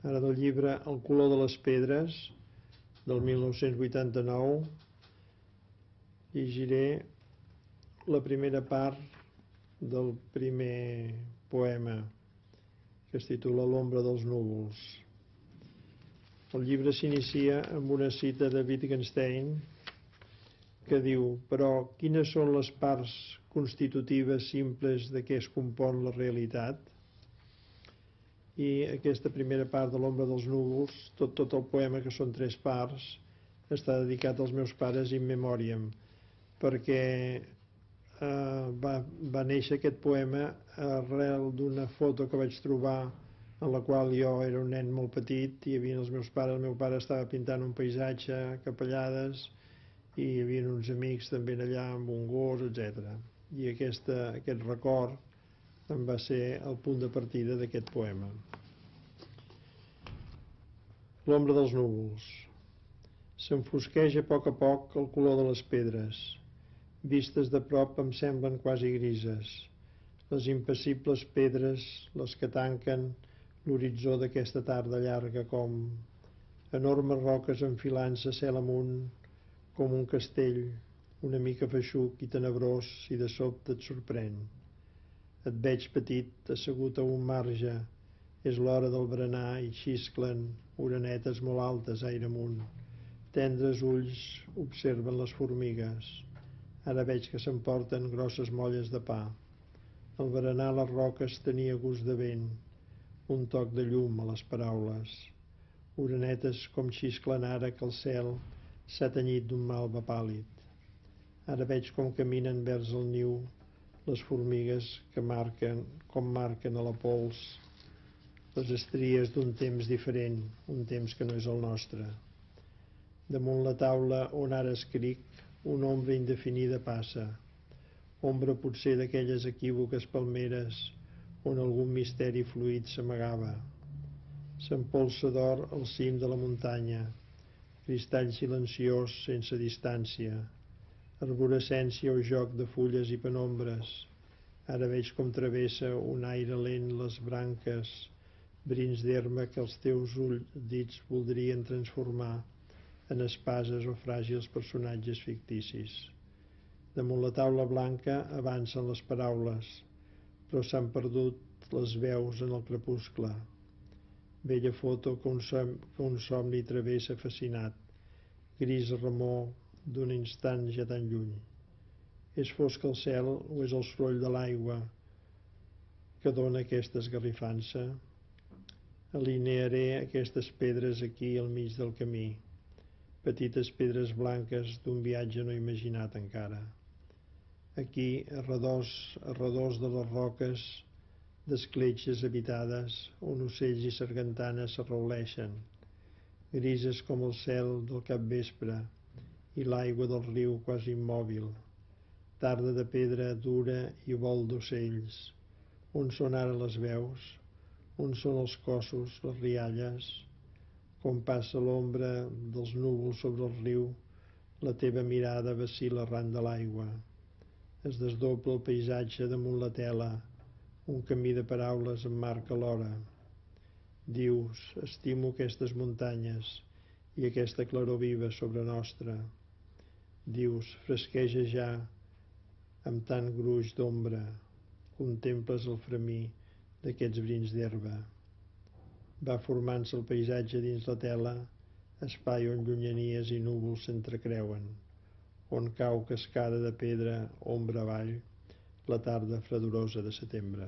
Ara del llibre El color de les pedres, del 1989, llegiré la primera part del primer poema, que es titula L'ombra dels núvols. El llibre s'inicia amb una cita de Wittgenstein que diu: però quines són les parts constitutives simples de què es compon la realitat? I aquesta primera part de L'ombra dels núvols, tot el poema, que són 3 parts, està dedicat als meus pares in memoriam, perquè va néixer aquest poema arrel d'una foto que vaig trobar en la qual jo era un nen molt petit, i hi havia els meus pares. El meu pare estava pintant un paisatge a Capellades i hi havia uns amics també allà amb un gos, etc. I aquest record em va ser el punt de partida d'aquest poema. L'ombra dels núvols. S'enfosqueix a poc el color de les pedres. Vistes de prop em semblen quasi grises. Les impassibles pedres, les que tanquen l'horitzó d'aquesta tarda llarga, com enormes roques enfilant-se cel amunt, com un castell, una mica feixuc i tenebrós, i de sobte et sorprèn. Et veig petit, assegut a un marge, és l'hora del berenar i xisclen orenetes molt altes aire amunt. Tendres ulls observen les formigues. Ara veig que s'emporten grosses molles de pa. Al berenar les roques tenia gust de vent, un toc de llum a les paraules. Orenetes com xisclen ara que el cel s'ha tenyit d'un malva pàl·lid. Ara veig com caminen vers el niu les formigues que marquen a la pols les estries d'un temps diferent, un temps que no és el nostre. Damunt la taula on ara escric, una ombra indefinida passa, ombra potser d'aquelles equívoques palmeres on algun misteri fluid s'amagava. S'empolsa d'or al cim de la muntanya, cristall silenciós sense distància, arborescència o joc de fulles i penombres. Ara veig com travessa un aire lent les branques, brins d'herba que els teus dits voldrien transformar en espases o fràgils personatges ficticis. Damunt la taula blanca avancen les paraules, però s'han perdut les veus en el crepuscle. Bella foto que un somni travessa fascinat, gris remor d'un instant ja tan lluny. És fosc el cel o és el soroll de l'aigua que dona aquesta esgarrifança? Alinearé aquestes pedres aquí al mig del camí, petites pedres blanques d'un viatge no imaginat encara. Aquí, a redós de les roques d'escletxes habitades, on ocells i sargantanes s'arrauleixen, grises com el cel del capvespre i l'aigua del riu quasi immòbil. Tarda de pedra dura i vol d'ocells. On són ara les veus? On són els cossos, les rialles? Com passa l'ombra dels núvols sobre el riu, la teva mirada vacil·la arran de l'aigua. Es desdobla el paisatge damunt la tela, un camí de paraules emmarca l'hora. Dius, estimo aquestes muntanyes i aquesta claror viva sobre nostra. Dius, fresqueja ja amb tant gruix d'ombra, contemples el fremir d'aquests brins d'herba. Va formant-se el paisatge dins la tela, espai on llunyanies i núvols s'entrecreuen, on cau cascada de pedra ombra avall la tarda fredorosa de setembre.